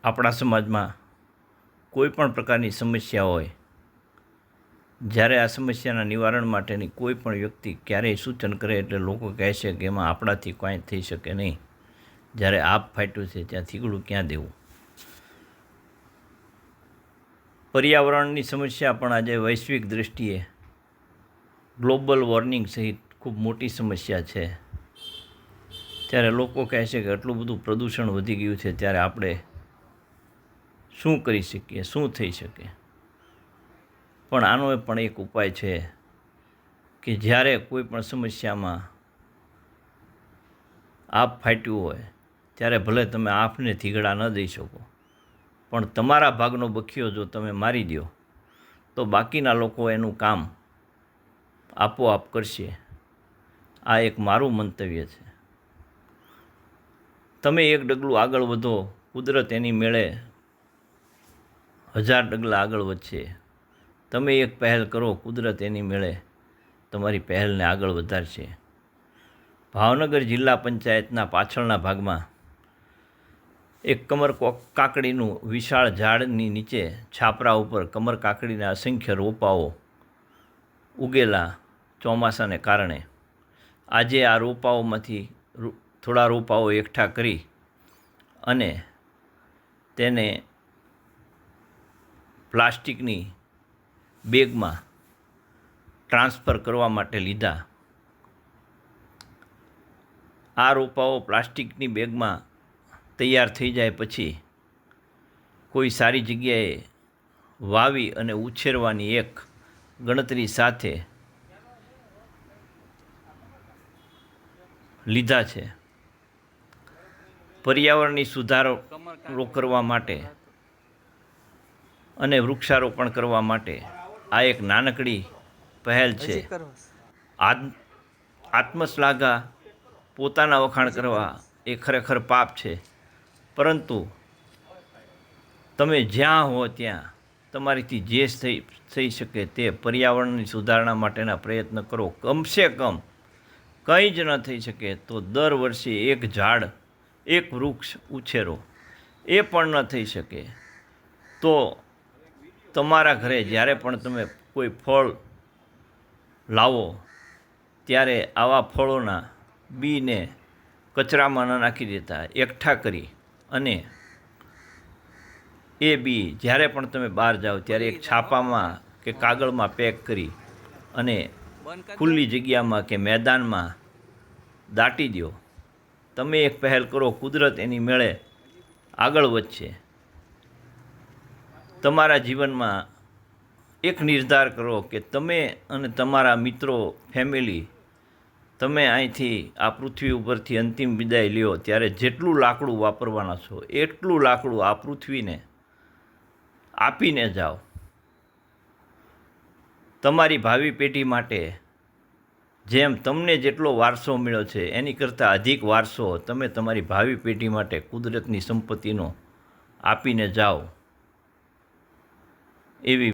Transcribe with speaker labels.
Speaker 1: આપણા સમાજમાં કોઈ પણ પ્રકારની સમસ્યા હોય, જ્યારે આ સમસ્યાના નિવારણ માટેની કોઈ પણ વ્યક્તિ ક્યારેય સૂચન કરે એટલે લોકો કહે છે કે એમાં આપણાથી કાંઈ થઈ શકે નહીં. જ્યારે આપ ફાટ્યું છે ત્યાં થીગડું ક્યાં દેવું. પર્યાવરણની સમસ્યા પણ આજે વૈશ્વિક દૃષ્ટિએ ગ્લોબલ વોર્મિંગ સહિત ખૂબ મોટી સમસ્યા છે. ત્યારે લોકો કહે છે કે આટલું બધું પ્રદૂષણ વધી ગયું છે, ત્યારે આપણે શું કરી શકીએ, શું થઈ શકે. પણ આનો પણ એક ઉપાય છે કે જ્યારે કોઈ પણ સમસ્યામાં આપ ફાટ્યું હોય ત્યારે ભલે તમે આપને થીગડા ન દઈ શકો, પણ તમારા ભાગનો બખિયો જો તમે મારી દો તો બાકીના લોકો એનું કામ આપોઆપ કરશે. આ એક મારું મંતવ્ય છે. તમે એક ડગલું આગળ વધો, કુદરત એની મેળે 1000 ડગલા આગળ વધશે. તમે એક પહેલ કરો, કુદરત એની મેળે તમારી પહેલને આગળ વધારશે. ભાવનગર જિલ્લા પંચાયતના પાછળના ભાગમાં એક કમર કાકડીનું વિશાળ ઝાડની નીચે છાપરા ઉપર કમર કાકડીના અસંખ્ય રોપાઓ ઉગેલા ચોમાસાને કારણે આજે આ રોપાઓમાંથી થોડા રોપાઓ એકઠા કરી અને તેને પ્લાસ્ટિકની બેગમાં ટ્રાન્સફર કરવા માટે લીધા. આ રોપાઓ પ્લાસ્ટિકની બેગમાં તૈયાર થઈ જાય પછી કોઈ સારી જગ્યાએ વાવી અને ઉછેરવાની એક ગણતરી સાથે લીધા છે. પર્યાવરણની સુધારો કરવા માટે અને વૃક્ષારોપણ કરવા માટે આ એક નાનકડી પહેલ છે. આત્મશ્લાઘા, પોતાના વખાણ કરવા એ ખરેખર પાપ છે, પરંતુ તમે જ્યાં હો ત્યાં તમારીથી જે થઈ શકે તે પર્યાવરણની સુધારણા માટેના પ્રયત્ન કરો. કમસે કમ કંઈ જ ન થઈ શકે તો દર વર્ષે એક ઝાડ, એક વૃક્ષ ઉછેરો. એ પણ ન થઈ શકે તો તમારા ઘરે જ્યારે પણ તમે કોઈ ફળ લાવો ત્યારે આવા ફળોના બીને કચરામાં ન નાખી દેતા, એકઠા કરી અને એ બી જ્યારે પણ તમે બહાર જાઓ ત્યારે એક છાપામાં કે કાગળમાં પેક કરી અને ખુલ્લી જગ્યામાં કે મેદાનમાં દાટી દો. તમે એક પહેલ કરો, કુદરત એની મેળે આગળ વધશે. તમારા જીવનમાં એક નિર્ધાર કરો કે તમે અને તમારા મિત્રો, ફેમિલી, તમે અહીંથી આ પૃથ્વી ઉપરથી અંતિમ વિદાય લ્યો ત્યારે જેટલું લાકડું વાપરવાના છો એટલું લાકડું આ પૃથ્વીને આપીને જાઓ. તમારી ભાવિ પેઢી માટે જેમ તમને જેટલો વારસો મળ્યો છે એની કરતાં અધિક વારસો તમે તમારી ભાવિ પેઢી માટે કુદરતની સંપત્તિનો આપીને જાઓ એવી